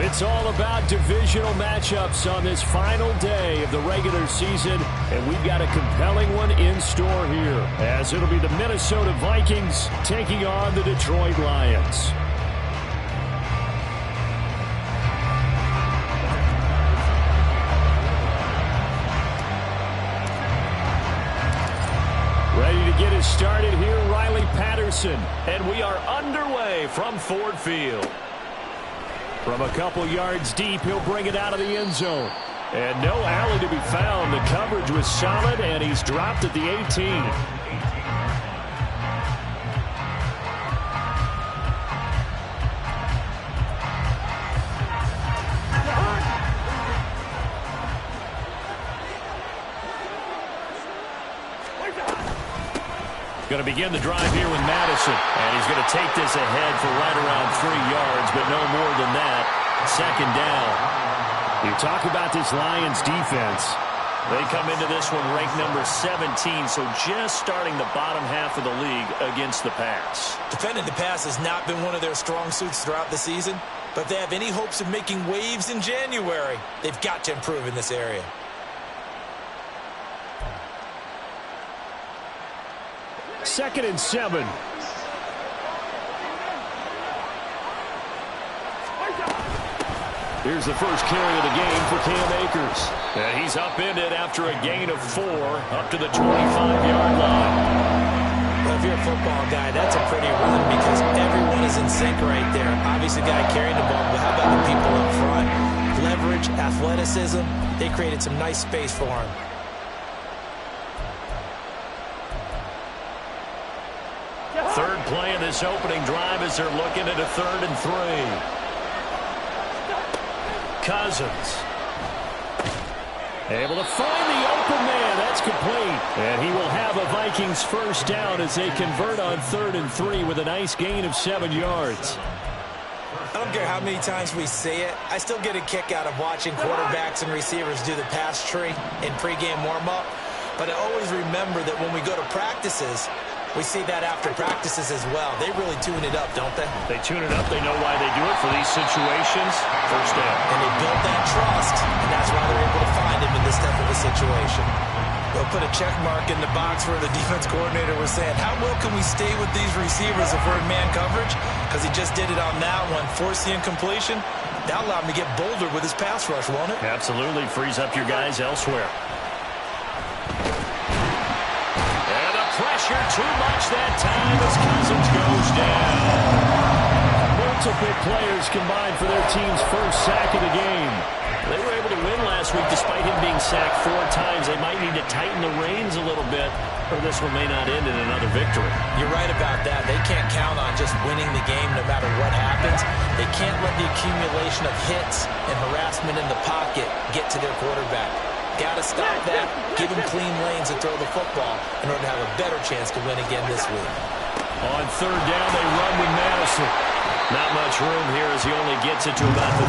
It's all about divisional matchups on this final day of the regular season, and we've got a compelling one in store here, as it'll be the Minnesota Vikings taking on the Detroit Lions. Ready to get us started here, Riley Patterson, and we are underway from Ford Field. From a couple yards deep, he'll bring it out of the end zone. And no alley to be found. The coverage was solid, and he's dropped at the 18. Going to begin the drive here with Madison. And he's going to take this ahead for right around 3 yards, but no more than that. Second down. You talk about this Lions defense. They come into this one ranked number 17, so just starting the bottom half of the league against the pass. Defending the pass has not been one of their strong suits throughout the season, but if they have any hopes of making waves in January, they've got to improve in this area. Second and 7. Here's the first carry of the game for Cam Akers. And he's upended after a gain of 4 up to the 25-yard line. Well, if you're a football guy, that's a pretty run because everyone is in sync right there. Obviously, the guy carrying the ball, but how about the people up front? Leverage, athleticism, they created some nice space for him. Third play of this opening drive as they're looking at a 3rd and 3. Cousins. Able to find the open man. That's complete. And he will have a Vikings first down as they convert on 3rd and 3 with a nice gain of 7 yards. I don't care how many times we say it. I still get a kick out of watching quarterbacks and receivers do the pass tree in pregame warm-up. But I always remember that when we go to practices, we see that after practices as well. They really tune it up, don't they? They tune it up. They know why they do it for these situations. First down. And they build that trust, and that's why they're able to find him in this type of a situation. They'll put a check mark in the box where the defense coordinator was saying, how well can we stay with these receivers if we're in man coverage? Because he just did it on that one, force the incompletion. That'll allow him to get bolder with his pass rush, won't it? Absolutely. Frees up your guys elsewhere. Pressure too much that time as Cousins goes down. Multiple players combined for their team's first sack of the game. They were able to win last week despite him being sacked 4 times. They might need to tighten the reins a little bit, or this one may not end in another victory. You're right about that. They can't count on just winning the game no matter what happens. They can't let the accumulation of hits and harassment in the pocket get to their quarterback. Got to stop that, give him clean lanes and throw the football in order to have a better chance to win again this week. On 3rd down, they run with Madison. Not much room here as he only gets it to about the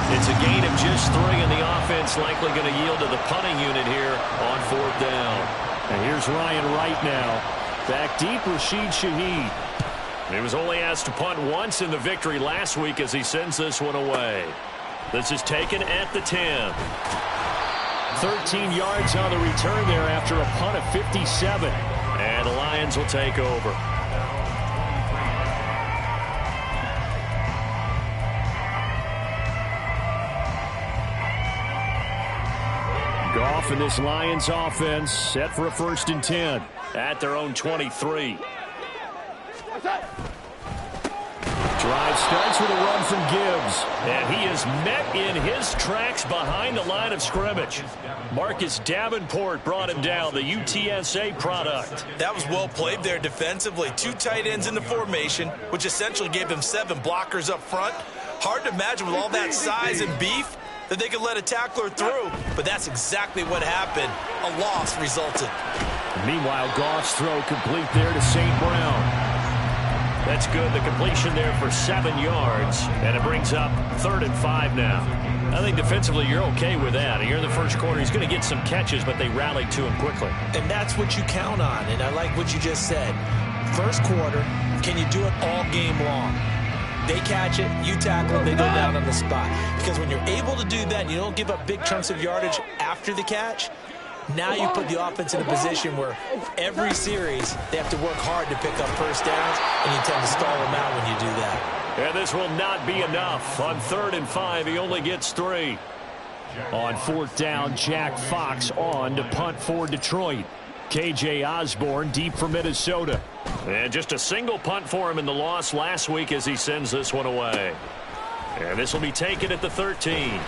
30. It's a gain of just 3, and the offense likely going to yield to the punting unit here on 4th down. And here's Ryan Wright now. Back deep, Rashid Shaheed. He was only asked to punt once in the victory last week as he sends this one away. This is taken at the 10. 13 yards on the return there after a punt of 57. And the Lions will take over. Goff and this Lions offense set for a 1st and 10 at their own 23. Drive starts with a run from Gibbs. And he is met in his tracks behind the line of scrimmage. Marcus Davenport brought him down, the UTSA product. That was well played there defensively. 2 tight ends in the formation, which essentially gave them 7 blockers up front. Hard to imagine with all that size and beef that they could let a tackler through. But that's exactly what happened. A loss resulted. Meanwhile, Goff's throw complete there to St. Brown. That's good. The completion there for 7 yards. And it brings up 3rd and 5 now. I think defensively you're okay with that. Here in the first quarter, he's going to get some catches, but they rallied to him quickly. And that's what you count on. And I like what you just said. First quarter, can you do it all game long? They catch it, you tackle them, they go down on the spot. Because when you're able to do that, and you don't give up big chunks of yardage after the catch, now you put the offense in a position where every series they have to work hard to pick up first downs, and you tend to stall them out when you do that. And this will not be enough. On 3rd and 5, he only gets 3. On 4th down, Jack Fox on to punt for Detroit. K.J. Osborne deep for Minnesota. And just a single punt for him in the loss last week as he sends this one away. And this will be taken at the 13.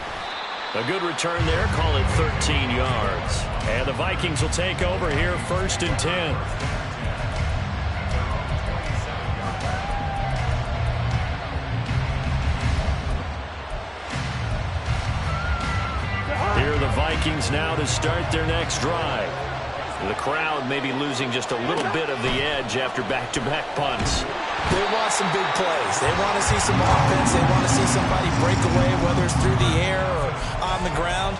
A good return there. Call it 13 yards. And the Vikings will take over here 1st and 10. Here are the Vikings now to start their next drive. The crowd may be losing just a little bit of the edge after back-to-back punts. They want some big plays. They want to see some offense. They want to see somebody break away, whether it's through the air or on the ground.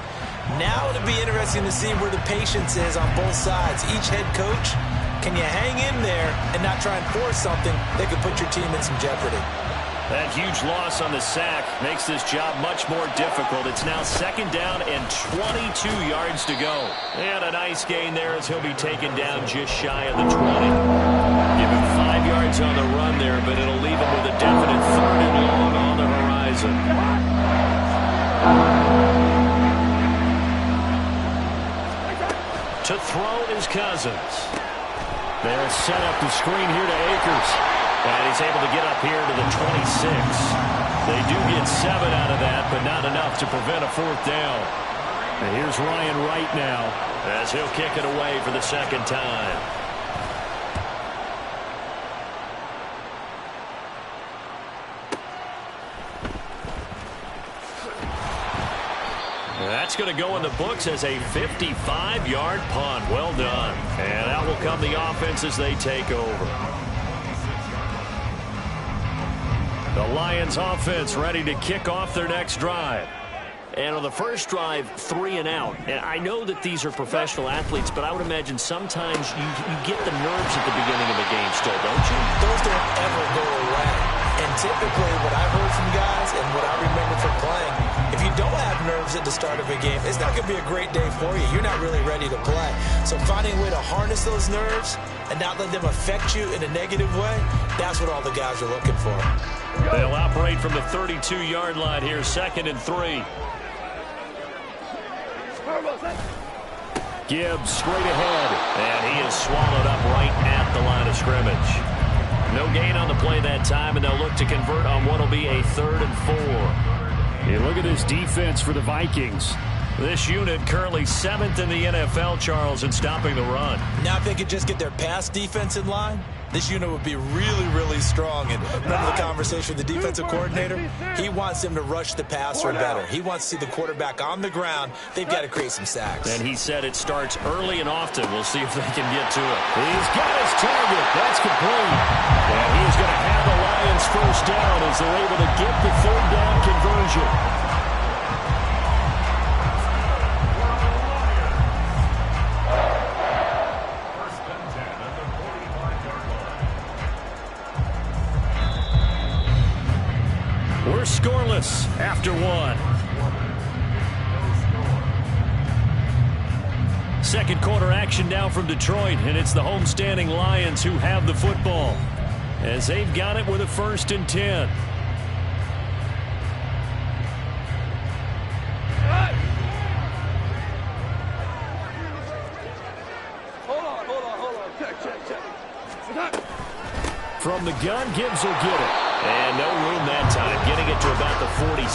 Now it'll be interesting to see where the patience is on both sides. Each head coach, can you hang in there and not try and force something that could put your team in some jeopardy? That huge loss on the sack makes this job much more difficult. It's now 2nd down and 22 yards to go. And a nice gain there as he'll be taken down just shy of the 20. Give him 5 yards on the run there, but it'll leave him with a definite 3rd and long on the horizon. To throw is Cousins. They'll set up the screen here to Akers. And he's able to get up here to the 26. They do get 7 out of that, but not enough to prevent a 4th down. And here's Ryan Wright now as he'll kick it away for the 2nd time. That's going to go in the books as a 55-yard punt. Well done. And out will come the offense as they take over. The Lions offense ready to kick off their next drive. And on the first drive, 3 and out. And I know that these are professional athletes, but I would imagine sometimes you get the nerves at the beginning of a game still, don't you? Those don't ever go away. And typically what I've heard from guys and what I remember from playing, if you don't have nerves at the start of a game, it's not going to be a great day for you. You're not really ready to play. So finding a way to harness those nerves and not let them affect you in a negative way, that's what all the guys are looking for. They'll operate from the 32-yard line here, 2nd and 3. Gibbs straight ahead, and he is swallowed up right at the line of scrimmage. No gain on the play that time, and they'll look to convert on what will be a 3rd and 4. You look at this defense for the Vikings. This unit currently 7th in the NFL, Charles, in stopping the run. Now if they could just get their pass defense in line, this unit would be really, really strong. And remember the conversation with the defensive coordinator? He wants them to rush the passer better. He wants to see the quarterback on the ground. They've got to create some sacks. And he said it starts early and often. We'll see if they can get to it. He's got his target. That's complete. And he's going to have the Lions first down as they're able to get the 3rd down conversion. We're scoreless after 1. Second quarter action now from Detroit, and it's the homestanding Lions who have the football as they've got it with a 1st and 10. Hold on. Check. From the gun, Gibbs will get it. And no room that time, getting it to about the 46.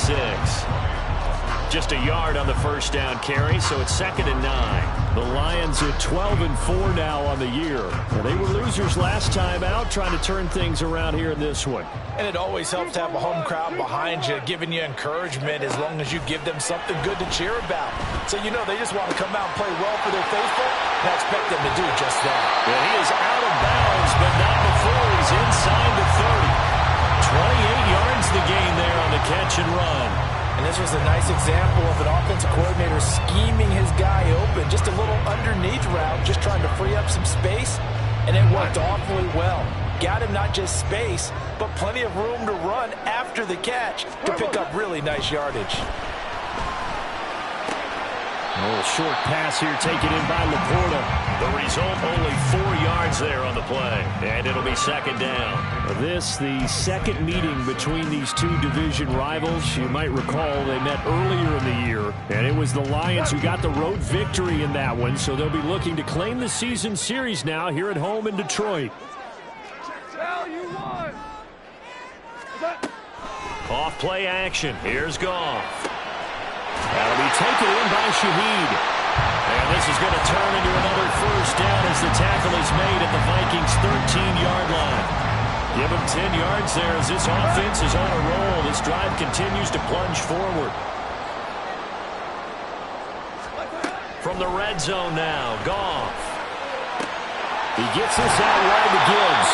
Just a yard on the first down carry, so it's 2nd and 9. The Lions at 12 and 4 now on the year. They were losers last time out, trying to turn things around here in this one. And it always helps to have a home crowd behind you, giving you encouragement as long as you give them something good to cheer about. So you know they just want to come out and play well for their faithful, and I expect them to do just that. And he is out of bounds, but not before he's inside the 30. 28 yards the gain there on the catch and run. And this was a nice example of an offensive coordinator scheming his guy open. Just a little underneath route, just trying to free up some space, and it worked awfully well. got him not just space, but plenty of room to run after the catch to pick up really nice yardage. A little short pass here taken in by Laporta. The result, only 4 yards there on the play. And it'll be second down. This, the second meeting between these two division rivals. You might recall they met earlier in the year. And it was the Lions who got the road victory in that one. So they'll be looking to claim the season series now here at home in Detroit. Off play action. Here's Goff. That'll be taken in by Shaheed. And this is going to turn into another first down as the tackle is made at the Vikings' 13-yard line. Give them 10 yards there as this offense is on a roll. This drive continues to plunge forward. From the red zone now, Goff. He gets this out wide to Gibbs.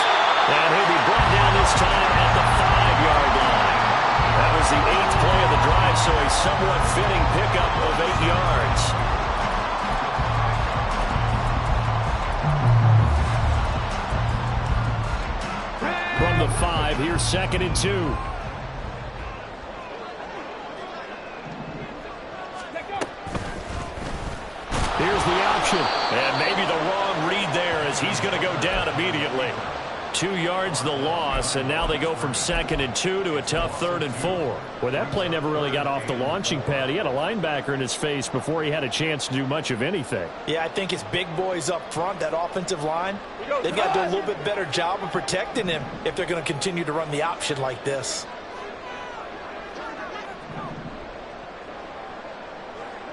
And he'll be brought down this time at the 5-yard line. That was the 8th play of the drive, so a somewhat fitting pickup of 8 yards. From the 5, here's 2nd and 2. Here's the option. And maybe the wrong read there as he's going to go down immediately. 2 yards the loss, and now they go from 2nd and 2 to a tough 3rd and 4. Well, that play never really got off the launching pad. He had a linebacker in his face before he had a chance to do much of anything. Yeah, I think his big boys up front, that offensive line, they've got to do a little bit better job of protecting him if they're going to continue to run the option like this.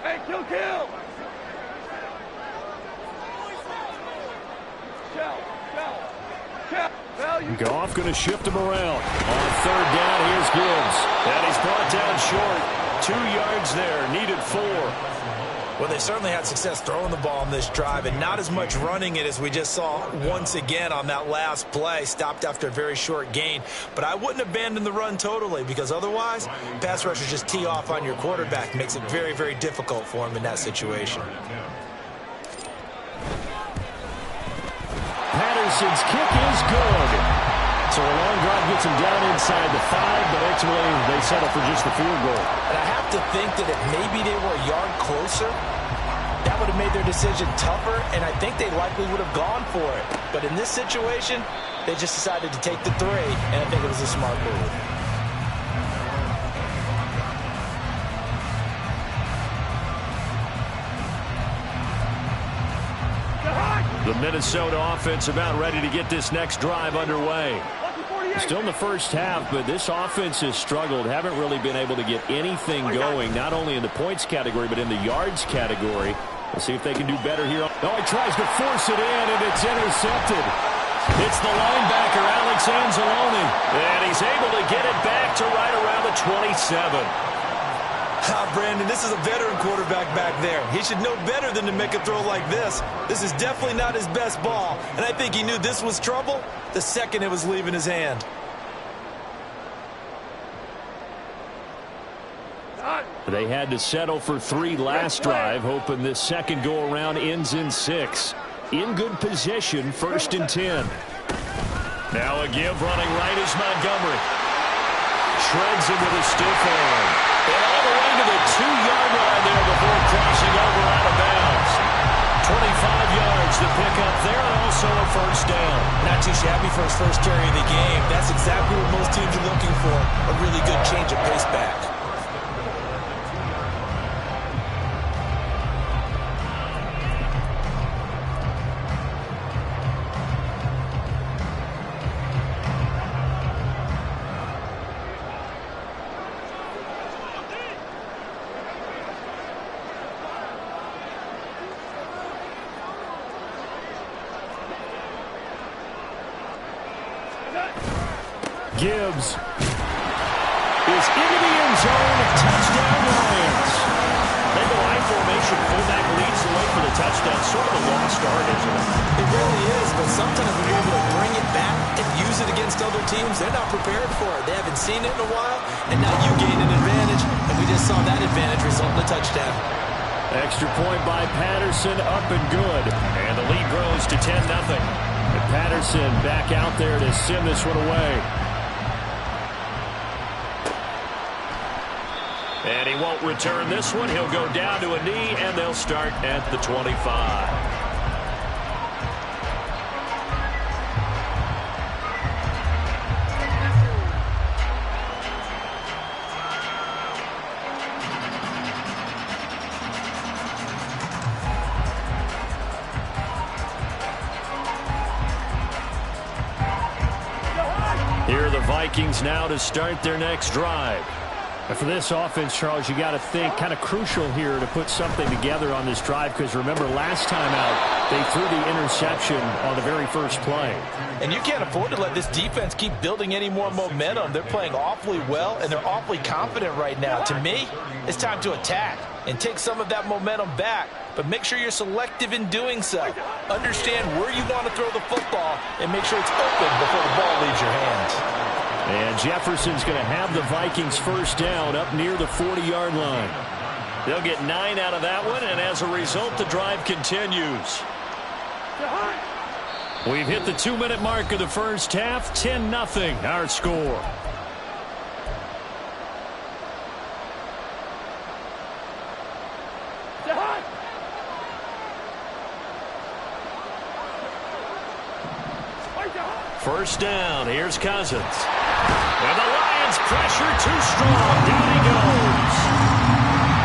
Hey, kill! Goff going to shift him around. On 3rd down, here's Gibbs. And he's brought down short. 2 yards there, needed 4. Well, they certainly had success throwing the ball on this drive and not as much running it as we just saw once again on that last play. Stopped after a very short gain. But I wouldn't abandon the run totally because otherwise, pass rushers just tee off on your quarterback. Makes it very, very difficult for him in that situation. Patterson's kick is good. So a long drive gets him down inside the 5, but ultimately they settle for just the field goal. And I have to think that if maybe they were a yard closer, that would have made their decision tougher, and I think they likely would have gone for it. But in this situation, they just decided to take the 3, and I think it was a smart move. The Minnesota offense about ready to get this next drive underway. Still in the first half, but this offense has struggled. Haven't really been able to get anything going, not only in the points category, but in the yards category. We'll see if they can do better here. Oh, he tries to force it in, and it's intercepted. It's the linebacker, Alex Anzalone. And he's able to get it back to right around the 27. Brandon, this is a veteran quarterback back there. He should know better than to make a throw like this. This is definitely not his best ball, and I think he knew this was trouble the second it was leaving his hand. They had to settle for 3 last drive, hoping this second go-around ends in 6. In good position, 1st and 10. Now a give running right is Montgomery. Shreds him with a stiff arm. And all the way to the 2-yard line there before crossing over out of bounds. 25 yards to pick up there, and also a first down. Not too shabby for his first carry of the game. That's exactly what most teams are looking for. A really good change of pace back. Gibbs is into the end zone. Touchdown, Lions. They go I formation. Fullback leads the way for the touchdown. Sort of a lost art, isn't it? It really is, but sometimes when you're able to bring it back and use it against other teams, they're not prepared for it. They haven't seen it in a while, and now you gain an advantage, and we just saw that advantage result in a touchdown. Extra point by Patterson, up and good. And the lead grows to 10-0. And Patterson back out there to send this one away. And he won't return this one. He'll go down to a knee, and they'll start at the 25. Here are the Vikings now to start their next drive. And for this offense, Charles, you got to think kind of crucial here to put something together on this drive, because remember last time out they threw the interception on the very first play. And you can't afford to let this defense keep building any more momentum. They're playing awfully well, and they're awfully confident right now. To me, it's time to attack and take some of that momentum back, but make sure you're selective in doing so. Understand where you want to throw the football and make sure it's open before the ball leaves your hands. And Jefferson's going to have the Vikings first down up near the 40-yard line. They'll get 9 out of that one, and as a result, the drive continues. We've hit the 2-minute mark of the first half. 10-0 our score. First down, here's Cousins. And the Lions pressure too strong. Down he goes.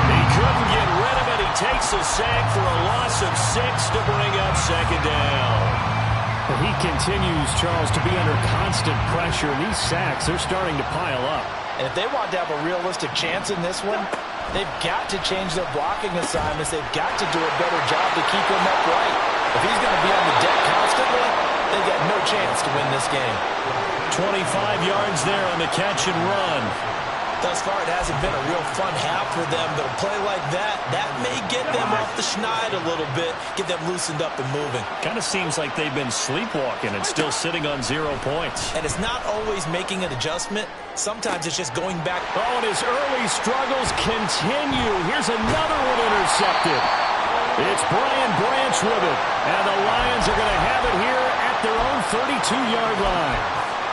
He couldn't get rid of it. He takes a sack for a loss of 6 to bring up second down. But he continues, Charles, to be under constant pressure. These sacks, they're starting to pile up. And if they want to have a realistic chance in this one, they've got to change their blocking assignments. They've got to do a better job to keep him upright. If he's going to be on the deck constantly, they got no chance to win this game. 25 yards there on the catch and run. Thus far, it hasn't been a real fun half for them, but a play like that may get them off the schneid a little bit, get them loosened up and moving. Kind of seems like they've been sleepwalking and still sitting on 0 points. And it's not always making an adjustment. Sometimes it's just going back. Oh, and his early struggles continue. Here's another one intercepted. It's Brian Branch with it, and the Lions are going to have it here at their own 32-yard line.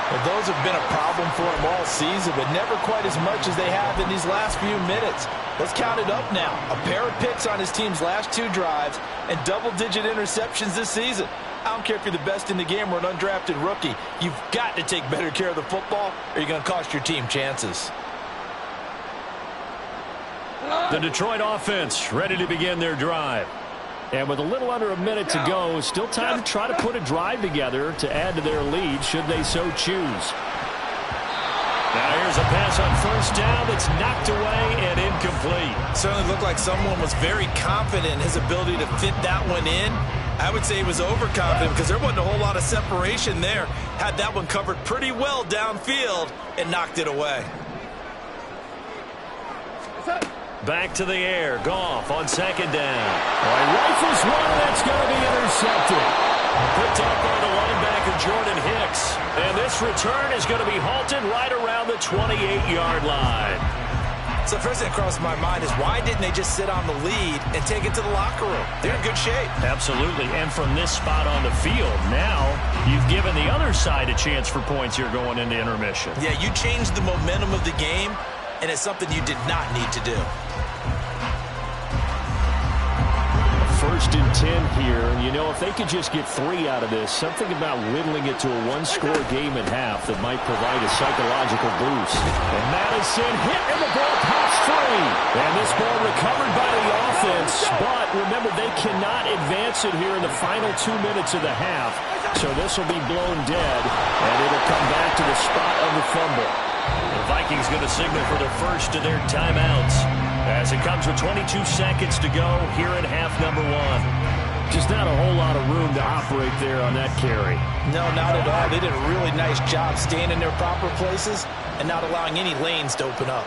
Well, those have been a problem for them all season, but never quite as much as they have in these last few minutes. Let's count it up now. A pair of picks on his team's last 2 drives and double-digit interceptions this season. I don't care if you're the best in the game or an undrafted rookie. You've got to take better care of the football, or you're going to cost your team chances. The Detroit offense ready to begin their drive. And with a little under a minute to go, still time to try to put a drive together to add to their lead should they so choose. Now here's a pass on first down that's knocked away and incomplete. Certainly looked like someone was very confident in his ability to fit that one in. I would say he was overconfident because there wasn't a whole lot of separation there. Had that one covered pretty well downfield and knocked it away. Back to the air. Goff on second down. Well, he rifles one that's going to be intercepted. Picked up by the linebacker Jordan Hicks. And this return is going to be halted right around the 28-yard line. So the first thing that crossed my mind is why didn't they just sit on the lead and take it to the locker room? They're in good shape. Absolutely. And from this spot on the field, now you've given the other side a chance for points here going into intermission. Yeah, you changed the momentum of the game, and it's something you did not need to do. First and 10 here, and you know, if they could just get 3 out of this, something about whittling it to a 1-score game at half that might provide a psychological boost. And Madison hit, and the ball pops free. And this ball recovered by the offense, but remember, they cannot advance it here in the final 2 minutes of the half, so this will be blown dead, and it'll come back to the spot of the fumble. The Vikings going to signal for the first of their timeouts as it comes with 22 seconds to go here in half number 1. Just not a whole lot of room to operate there on that carry. No, not at all. They did a really nice job staying in their proper places and not allowing any lanes to open up.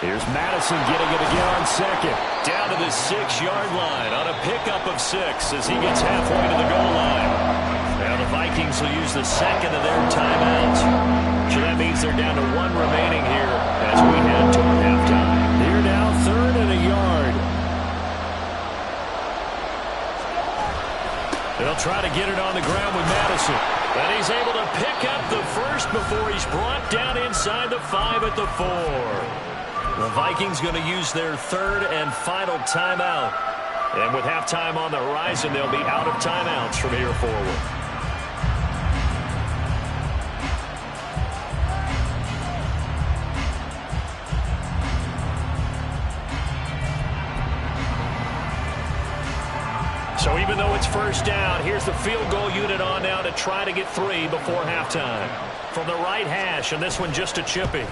Here's Madison getting it again on second. Down to the 6-yard line on a pickup of 6 as he gets halfway to the goal line. Now the Vikings will use the second of their timeouts. So that means they're down to 1 remaining here as we head toward halftime. They're now 3rd and a yard. They'll try to get it 5 at the 4. The Vikings going to use their third and final timeout. And with halftime on the horizon, they'll be out of timeouts from here forward. So even though it's first down, here's the field goal unit on now to try to get 3 before halftime. From the right hash, and this one just a chipping.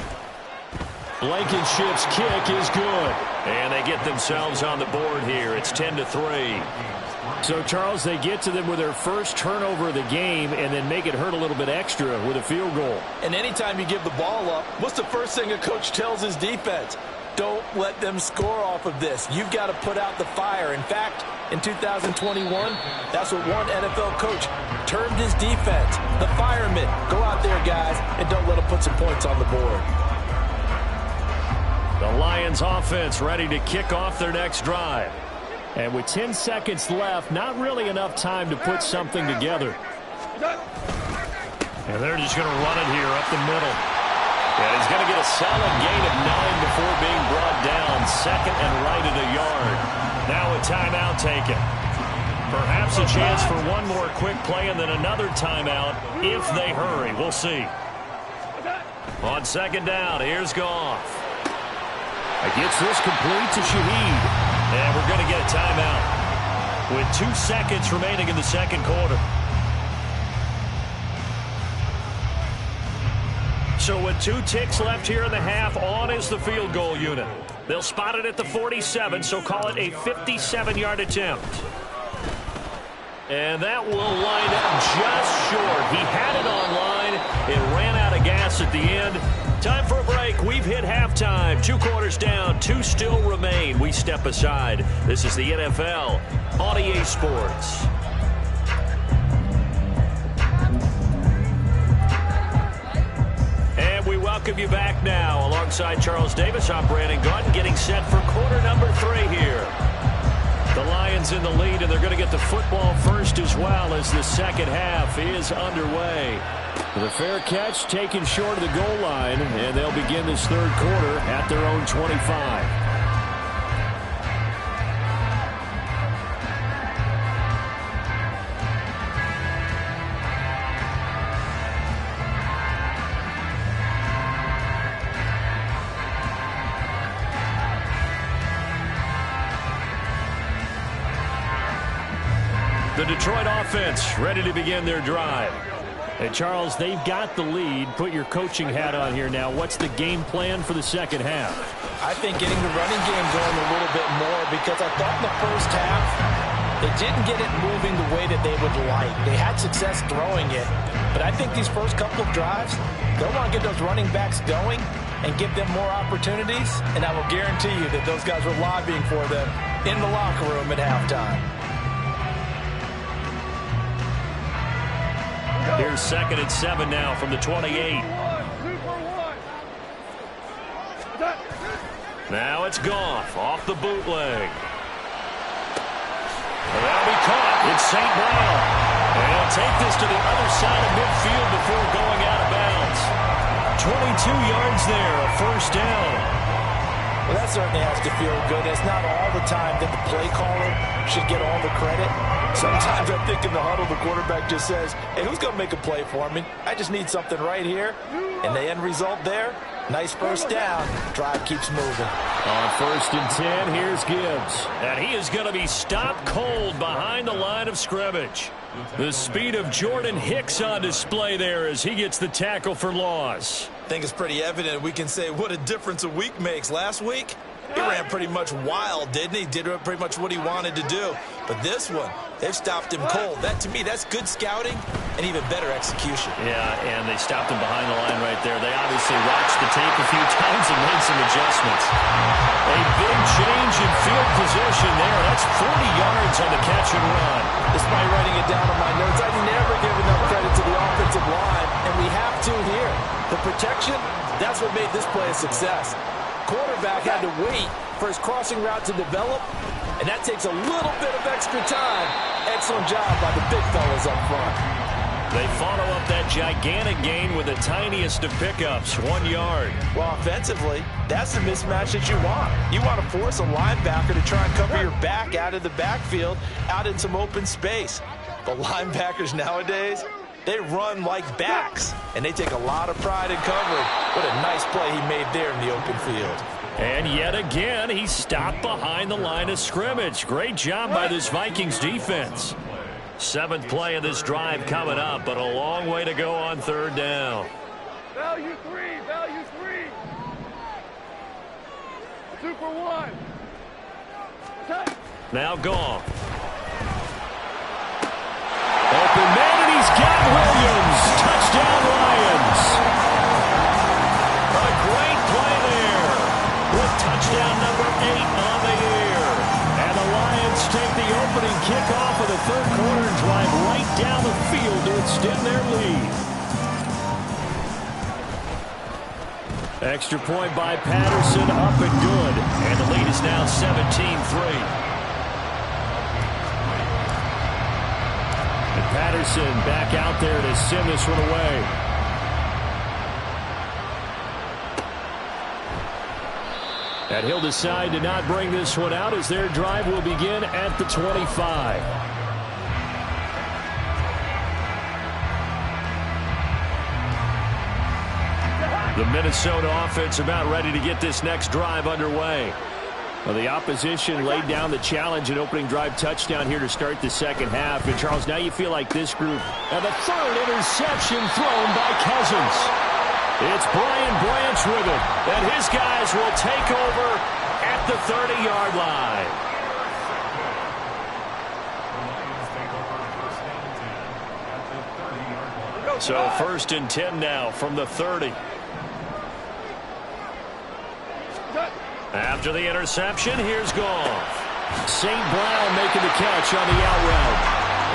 Blankenship's kick is good. And they get themselves on the board here. It's 10-3. So, Charles, they get to them with their first turnover of the game and then make it hurt a little bit extra with a field goal. And anytime you give the ball up, what's the first thing a coach tells his defense? Don't let them score off of this. You've got to put out the fire. In fact, in 2021, that's what one NFL coach termed his defense. The firemen. Go out there, guys, and don't let them put some points on the board. The Lions offense ready to kick off their next drive. And with 10 seconds left, not really enough time to put something together. And they're just going to run it here up the middle. And he's going to get a solid gain of 9 before being brought down. Second and right at a yard. Now a timeout taken. Perhaps a chance for one more quick play and then another timeout if they hurry. We'll see. On second down, here's Goff. Gets this complete to Shaheed. And we're going to get a timeout with 2 seconds remaining in the second quarter. So with 2 ticks left here in the half, on is the field goal unit. They'll spot it at the 47, so call it a 57-yard attempt. And that will line up just short. He had it on line. It ran out of gas at the end. Time for a break. We've hit halftime. 2 quarters down. 2 still remain. We step aside. This is the NFL on EA Sports. And we welcome you back now. Alongside Charles Davis, I'm Brandon Gaunt, getting set for quarter number 3 here. The Lions in the lead, and they're going to get the football first as well as the second half is underway. The fair catch taken short of the goal line, and they'll begin this third quarter at their own 25. The Detroit offense ready to begin their drive. Hey, Charles, they've got the lead. Put your coaching hat on here now. What's the game plan for the second half? I think getting the running game going a little bit more, because I thought in the first half they didn't get it moving the way that they would like. They had success throwing it, but I think these first couple of drives, they'll want to get those running backs going and give them more opportunities, and I will guarantee you that those guys were lobbying for them in the locker room at halftime. Here's second and 7 now from the 28. Now it's Goff off the bootleg. That'll be caught. It's St. Brown. And he'll take this to the other side of midfield before going out of bounds. 22 yards there, a first down. Well, that certainly has to feel good. It's not all the time that the play caller should get all the credit. Sometimes I think in the huddle, the quarterback just says, hey, who's going to make a play for me? I just need something right here. And the end result there, nice first down. Drive keeps moving. On first and 10, here's Gibbs. And he is going to be stopped cold behind the line of scrimmage. The speed of Jordan Hicks on display there as he gets the tackle for loss. I think it's pretty evident. We can say what a difference a week makes. Last week, he ran pretty much wild, didn't he? Did pretty much what he wanted to do. But this one, they've stopped him cold. That, to me, that's good scouting and even better execution. Yeah, and they stopped him behind the line right there. They obviously watched the tape a few times and made some adjustments. A big change in field position there. That's 40 yards on the catch and run. Despite writing it down on my notes, I never give enough credit to the offensive line, and we have to here. The protection, that's what made this play a success. Quarterback had to wait for his crossing route to develop, and that takes a little bit of extra time. Excellent job by the big fellas up front. They follow up that gigantic gain with the tiniest of pickups, 1 yard. Well, offensively, that's the mismatch that you want. You want to force a linebacker to try and cover your back out of the backfield, out in some open space. But linebackers nowadays, they run like backs, and they take a lot of pride in covering. What a nice play he made there in the open field. And yet again, he stopped behind the line of scrimmage. Great job by this Vikings defense. 7th play of this drive coming up, but a long way to go on 3rd down. Value 3, value 3. Super 1. Touch. Now gone. Open man, and he's got Williams. Touchdown, Lions. A great play there with touchdown number 8 on the year. And the Lions take the opening kickoff of the 3rd quarter and drive right down the field to extend their lead. Extra point by Patterson, up and good. And the lead is now 17-3. And Patterson back out there to send this one away. And he'll decide to not bring this one out as their drive will begin at the 25. The Minnesota offense about ready to get this next drive underway. Well, the opposition laid down the challenge and opening drive touchdown here to start the 2nd half. And, Charles, now you feel like this group. And the 3rd interception thrown by Cousins. It's Brian Branch with it. And his guys will take over at the 30-yard line. So 1st and 10 now from the 30. After the interception, here's Goff. St. Brown making the catch on the out route.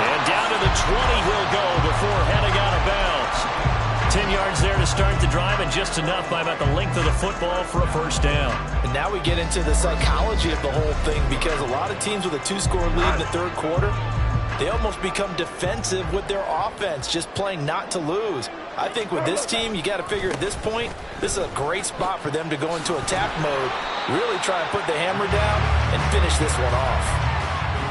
And down to the 20 he'll go before heading out of bounds. 10 yards there to start the drive, and just enough by about the length of the football for a 1st down. And now we get into the psychology of the whole thing, because a lot of teams with a 2-score lead in the 3rd quarter, they almost become defensive with their offense, just playing not to lose. I think with this team, you got to figure at this point, this is a great spot for them to go into attack mode, really try and put the hammer down and finish this one off.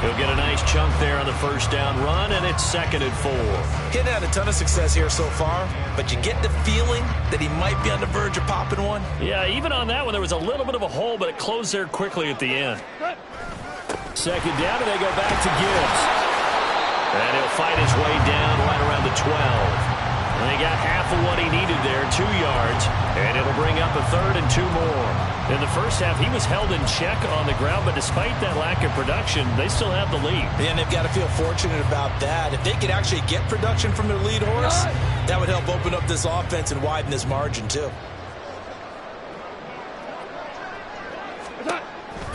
He'll get a nice chunk there on the 1st down run, and it's 2nd and 4. He hadn't had a ton of success here so far, but you get the feeling that he might be on the verge of popping one. Yeah, even on that one, there was a little bit of a hole, but it closed there quickly at the end. 2nd down, and they go back to Gibbs. And he'll fight his way down right around the 12. And he got half of what he needed there, 2 yards. And it'll bring up a 3rd and 2 more. In the 1st half, he was held in check on the ground, but despite that lack of production, they still have the lead. And they've got to feel fortunate about that. If they could actually get production from their lead horse, that would help open up this offense and widen this margin, too.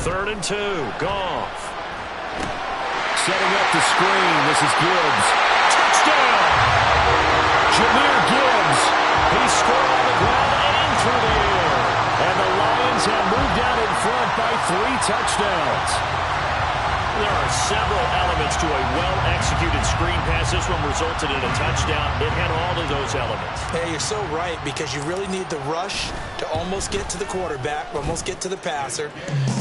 3rd and 2, Goff. Setting up the screen, this is Gibbs. Touchdown! Jahmyr Gibbs. He scored on the ground and through the air. And the Lions have moved out in front by 3 touchdowns. There are several elements to a well-executed screen pass. This one resulted in a touchdown. It had all of those elements. Hey, you're so right, because you really need the rush to almost get to the quarterback, almost get to the passer.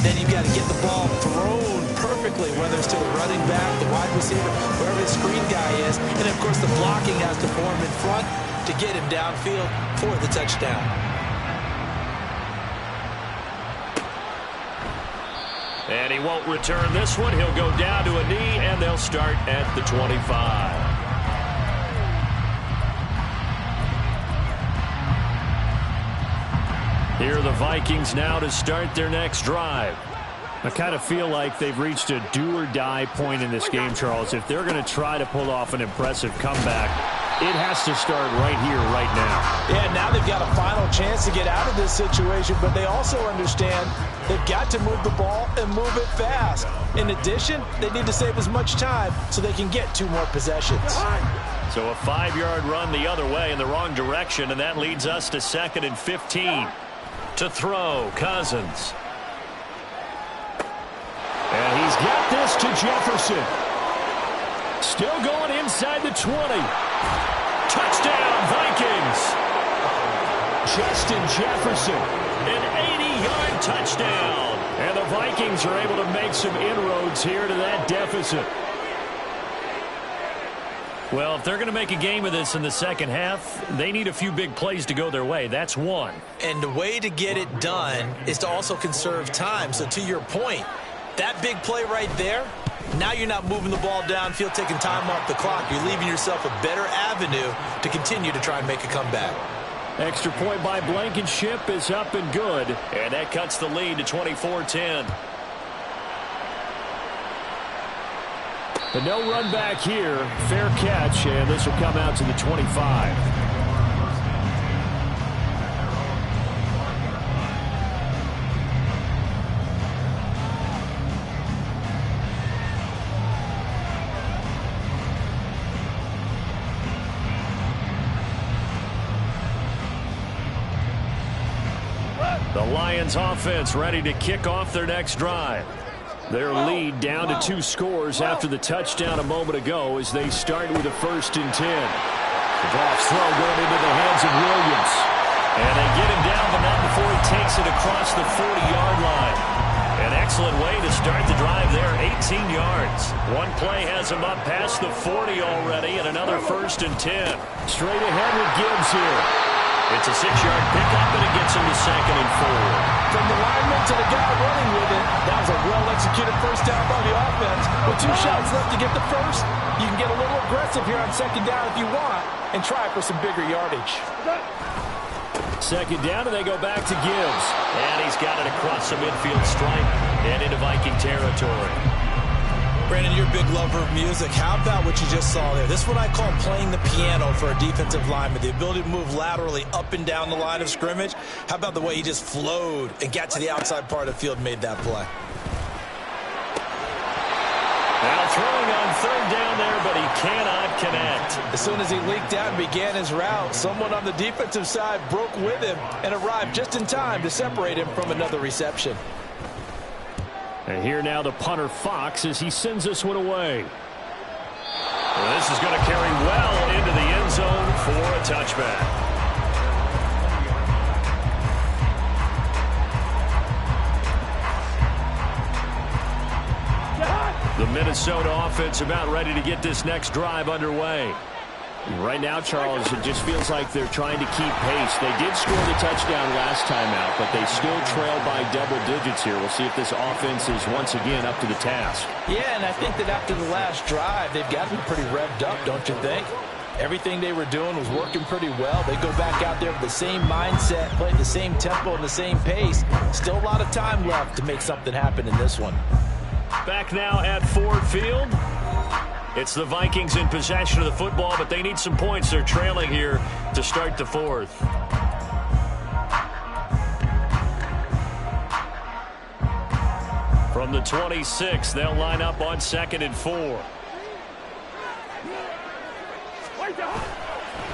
Then you've got to get the ball thrown perfectly, whether it's to the running back, the wide receiver, wherever the screen guy is. And, of course, the blocking has to form in front to get him downfield for the touchdown. And he won't return this one. He'll go down to a knee, and they'll start at the 25. Here are the Vikings now to start their next drive. I kind of feel like they've reached a do-or-die point in this game, Charles. If they're going to try to pull off an impressive comeback, it has to start right here, right now. Yeah, now they've got a final chance to get out of this situation, but they also understand they've got to move the ball and move it fast. In addition, they need to save as much time so they can get 2 more possessions. So a 5-yard run the other way in the wrong direction, and that leads us to 2nd and 15. To throw, Cousins. And he's got this to Jefferson. Still going inside the 20. Touchdown, Vikings! Justin Jefferson, an 80-yard touchdown. And the Vikings are able to make some inroads here to that deficit. Well, if they're going to make a game of this in the second half, they need a few big plays to go their way. That's one. And the way to get it done is to also conserve time. So to your point, that big play right there, now you're not moving the ball downfield, taking time off the clock. You're leaving yourself a better avenue to continue to try and make a comeback. Extra point by Blankenship is up and good. And that cuts the lead to 24-10. But no run back here. Fair catch, and this will come out to the 25. The Lions offense ready to kick off their next drive. Their lead down to 2 scores after the touchdown a moment ago as they start with a 1st and 10. The draft throw going into the hands of Williams. And they get him down, but not before he takes it across the 40-yard line. An excellent way to start the drive there, 18 yards. One play has him up past the 40 already, and another 1st and 10. Straight ahead with Gibbs here. It's a 6-yard pickup, and it gets him to 2nd and 4. From the lineman to the guy running with it, that was a well-executed first down by the offense. With 2 shots left to get the first, you can get a little aggressive here on 2nd down if you want and try for some bigger yardage. 2nd down, and they go back to Gibbs. And he's got it across the midfield stripe and into Viking territory. Brandon, you're a big lover of music. How about what you just saw there? This is what I call playing the piano for a defensive lineman. The ability to move laterally up and down the line of scrimmage. How about the way he just flowed and got to the outside part of the field and made that play? Now throwing on 3rd down there, but he cannot connect. As soon as he leaked out and began his route, someone on the defensive side broke with him and arrived just in time to separate him from another reception. And here now the punter Fox as he sends this one away. Well, this is going to carry well into the end zone for a touchback. The Minnesota offense about ready to get this next drive underway. Right now, Charles, it just feels like they're trying to keep pace. They did score the touchdown last time out, but they still trail by double digits here. We'll see if this offense is once again up to the task. Yeah, and I think that after the last drive, they've got to be pretty revved up, don't you think? Everything they were doing was working pretty well. They go back out there with the same mindset, play the same tempo and the same pace. Still a lot of time left to make something happen in this one. Back now at Ford Field. It's the Vikings in possession of the football, but they need some points. They're trailing here to start the 4th. From the 26, they'll line up on 2nd and 4.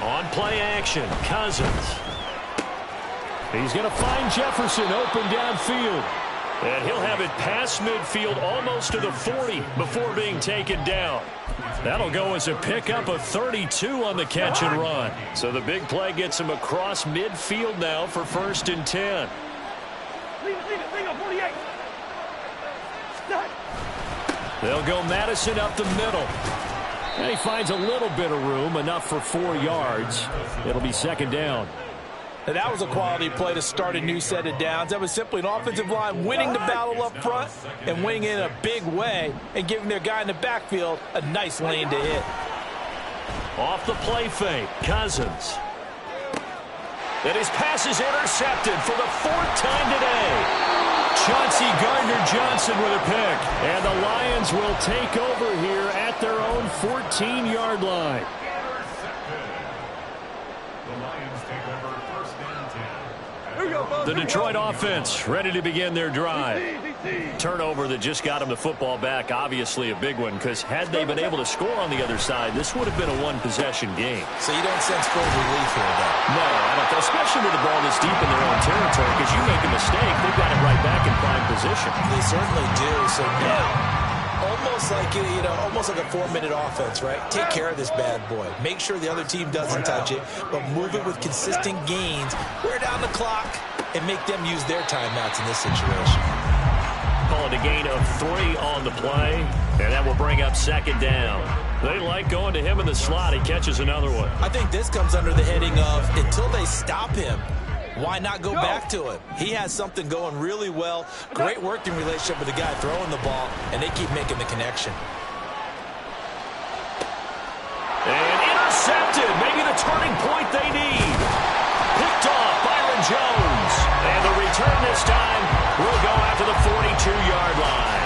On play action, Cousins. He's going to find Jefferson open downfield. And he'll have it past midfield almost to the 40 before being taken down. That'll go as a pickup of 32 on the catch and run. So the big play gets him across midfield now for 1st and 10. They'll go Madison up the middle. And he finds a little bit of room, enough for 4 yards. It'll be 2nd down. And that was a quality play to start a new set of downs. That was simply an offensive line winning the battle up front and winning it in a big way and giving their guy in the backfield a nice lane to hit. Off the play fake, Cousins. And his pass is intercepted for the 4th time today. Chauncey Gardner-Johnson with a pick. And the Lions will take over here at their own 14-yard line. The Detroit offense ready to begin their drive. Turnover that just got them the football back, obviously a big one, because had they been able to score on the other side, this would have been a one-possession game. So you don't sense full relief here, though? No, I don't, especially with the ball this deep in their own territory, because you make a mistake, they've got it right back in prime position. They certainly do. So now, almost like, almost like a 4-minute offense, right? Take care of this bad boy. Make sure the other team doesn't touch it, but move it with consistent gains. Wear down the clock and make them use their timeouts in this situation. Call it a gain of 3 on the play, and that will bring up second down. They like going to him in the slot. He catches another one. I think this comes under the heading of until they stop him, why not go back to him? He has something going really well. Great working relationship with the guy throwing the ball, and they keep making the connection. And intercepted. Maybe the turning point they need. Picked off Byron Jones. And the return this time will go out to the 42-yard line.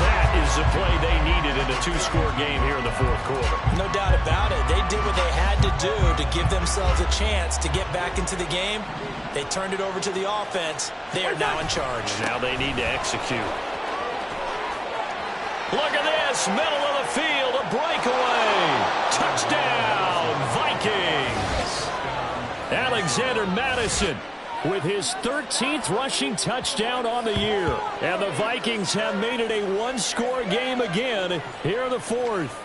That is the play they needed in a 2-score game here in the fourth quarter. No doubt about it. They did what they had to do to give themselves a chance to get back into the game. They turned it over to the offense. They are now in charge. Now they need to execute. Look at this. Middle of the field. A breakaway. Touchdown, Vikings. Alexander Madison with his 13th rushing touchdown on the year. And the Vikings have made it a 1-score game again here in the fourth.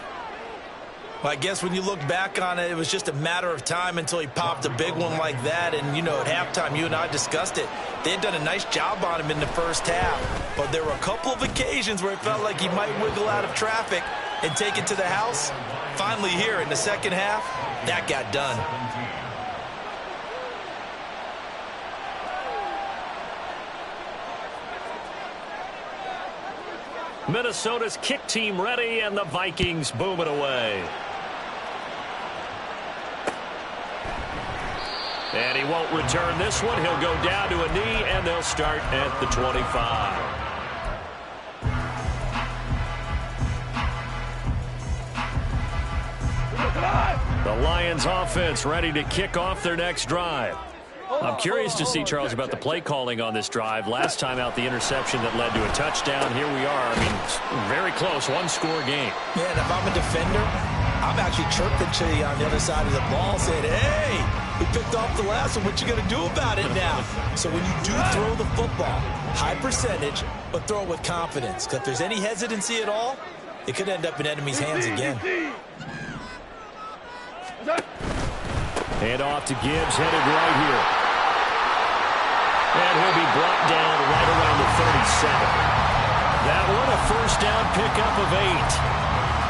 Well, I guess when you look back on it, it was just a matter of time until he popped a big one like that. And, at halftime, you and I discussed it. They had done a nice job on him in the first half. But there were a couple of occasions where it felt like he might wiggle out of traffic and take it to the house. Finally here in the second half, that got done. Minnesota's kick team ready, and the Vikings boom it away. And he won't return this one. He'll go down to a knee, and they'll start at the 25. The Lions offense ready to kick off their next drive. I'm curious to see, Charles, about the play calling on this drive. Last time out, the interception that led to a touchdown. Here we are. I mean, very close, 1-score game. Man, if I'm a defender, I'm actually chirping to you on the other side of the ball, saying, hey, we picked off the last one. What you going to do about it now? So when you do throw the football, high percentage, but throw it with confidence. Because if there's any hesitancy at all, it could end up in enemy's hands again. Hand off to Gibbs, headed right here. And he'll be brought down right around the 37. That one, a first down pickup of 8.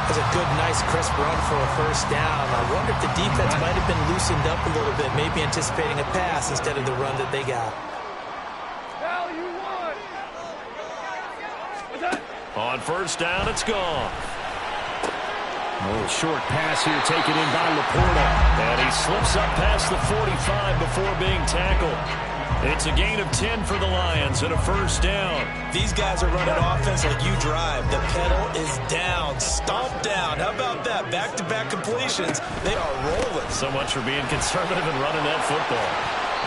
That's a good, nice, crisp run for a first down. I wonder if the defense might have been loosened up a little bit, maybe anticipating a pass instead of the run that they got. On first down, it's gone. A little short pass here taken in by Laporta. And he slips up past the 45 before being tackled. It's a gain of 10 for the Lions and a first down. These guys are running offense like you drive. The pedal is down, stomp down. How about that? Back-to-back completions. They are rolling. So much for being conservative and running that football.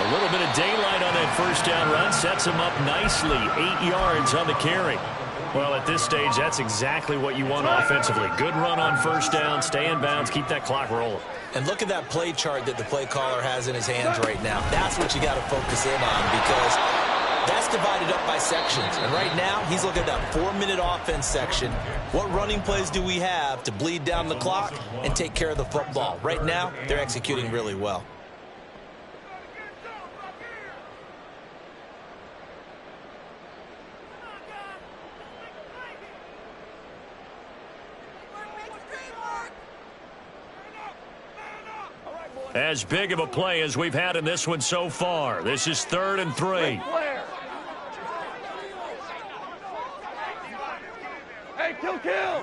A little bit of daylight on that first down run sets him up nicely. 8 yards on the carry. Well, at this stage, that's exactly what you want offensively. Good run on first down, stay in bounds, keep that clock rolling. And look at that play chart that the play caller has in his hands right now. That's what you got to focus in on, because that's divided up by sections. And right now, he's looking at that 4-minute offense section. What running plays do we have to bleed down the clock and take care of the football? Right now, they're executing really well. As big of a play as we've had in this one so far. This is 3rd and 3. Hey, kill!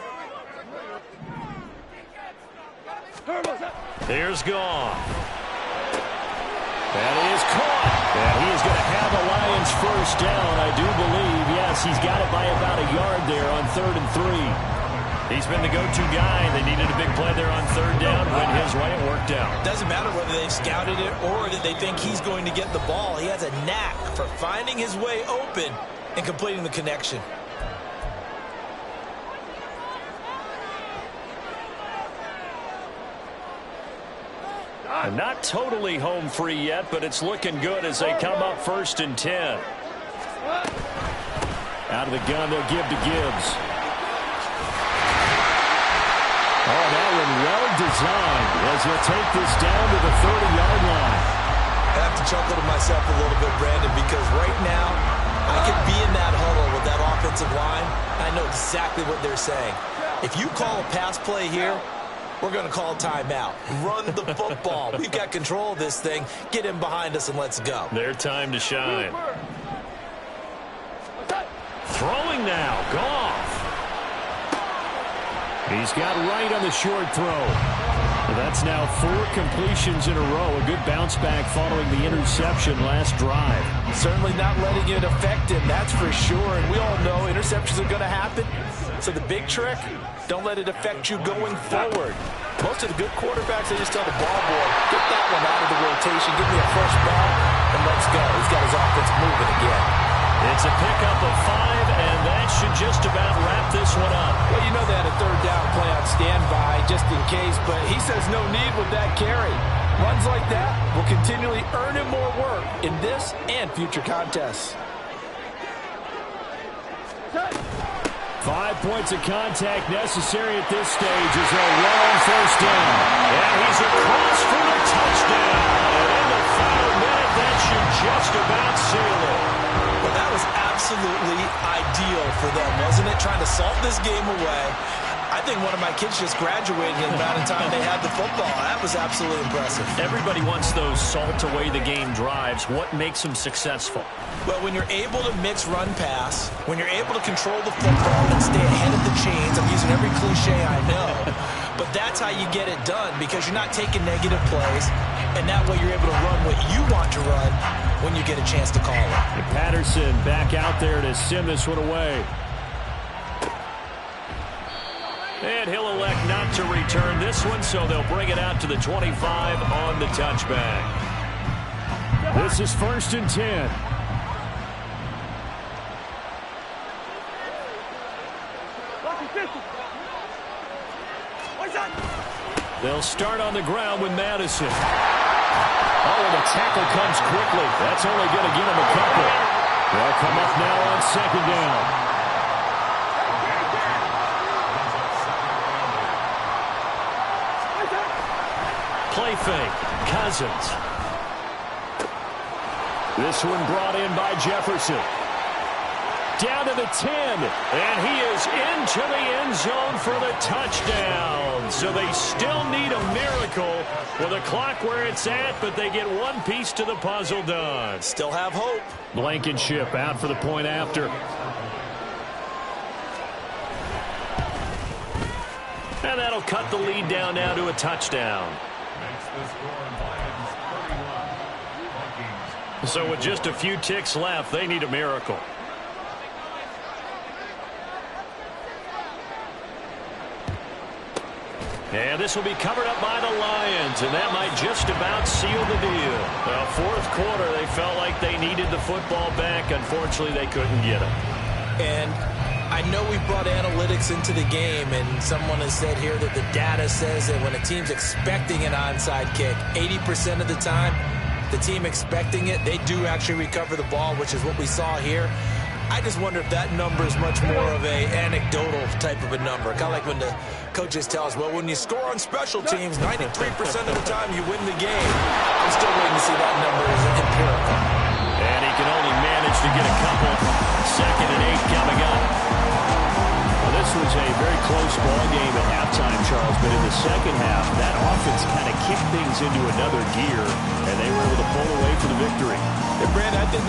Here's Gone. That is caught. And he is going to have a Lions first down, I do believe. Yes, he's got it by about a yard there on 3rd and 3. He's been the go-to guy. They needed a big play there on 3rd down. Went his way, it worked out. Doesn't matter whether they've scouted it or that they think he's going to get the ball. He has a knack for finding his way open and completing the connection. And not totally home free yet, but it's looking good as they come up 1st and 10. Out of the gun, they'll give to Gibbs. Oh, that one well designed as he'll take this down to the 30-yard line. I have to chuckle to myself a little bit, Brandon, because right now I could be in that huddle with that offensive line. I know exactly what they're saying. If you call a pass play here, we're going to call timeout. Run the football. We've got control of this thing. Get in behind us and let's go. Their time to shine. Throwing now. Goff. He's got right on the short throw. That's now 4 completions in a row. A good bounce back following the interception last drive. Certainly not letting it affect him, that's for sure. And we all know interceptions are going to happen. So the big trick, don't let it affect you going forward. Most of the good quarterbacks, they just tell the ball boy, get that one out of the rotation, give me a fresh ball, and let's go. He's got his offense moving again. It's a pickup of 5, and that should just about wrap this one up. Well, you know they had a third down play on standby just in case, but he says no need with that carry. Runs like that will continually earn him more work in this and future contests. 5 points of contact necessary at this stage as they'll run on first down. And he's across for the touchdown. And in the final minute, that should just about seal it. Well, that was absolutely ideal for them, wasn't it? Trying to salt this game away. I think one of my kids just graduated in the amount of time they had the football. That was absolutely impressive. Everybody wants those salt away the game drives. What makes them successful? Well, when you're able to mix run-pass, when you're able to control the football and stay ahead of the chains, I'm using every cliche I know, but that's how you get it done because you're not taking negative plays, and that way you're able to run what you want to run when you get a chance to call it. And Patterson back out there to send this one away. And he'll elect not to return this one, so they'll bring it out to the 25 on the touchback. This is 1st and 10. They'll start on the ground with Madison. Oh, and the tackle comes quickly. That's only going to get him a couple. They'll come up now on 2nd down. Play fake. Cousins. This one brought in by Jefferson. Down to the 10. And he is into the end zone for the touchdown. So they still need a miracle with the clock where it's at, but they get one piece to the puzzle done. Still have hope. Blankenship out for the point after. And that'll cut the lead down now to a touchdown. So with just a few ticks left, they need a miracle. And this will be covered up by the Lions, and that might just about seal the deal. Well, 4th quarter, they felt like they needed the football back. Unfortunately, they couldn't get it. And I know we brought analytics into the game, and someone has said here that the data says that when a team's expecting an onside kick, 80% of the time, the team expecting it, they do actually recover the ball, which is what we saw here. I just wonder if that number is much more of a anecdotal type of a number. Kind of like when the coaches tell us, well, when you score on special teams, 93% of the time you win the game. I'm still waiting to see that number as empirical. And he can only manage to get a couple. 2nd and 8 coming up. Well, this was a very close ball game at halftime, Charles, but in the second half, that offense kind of kicked things into another gear, and they were able to pull away for the victory. And Brandon, I think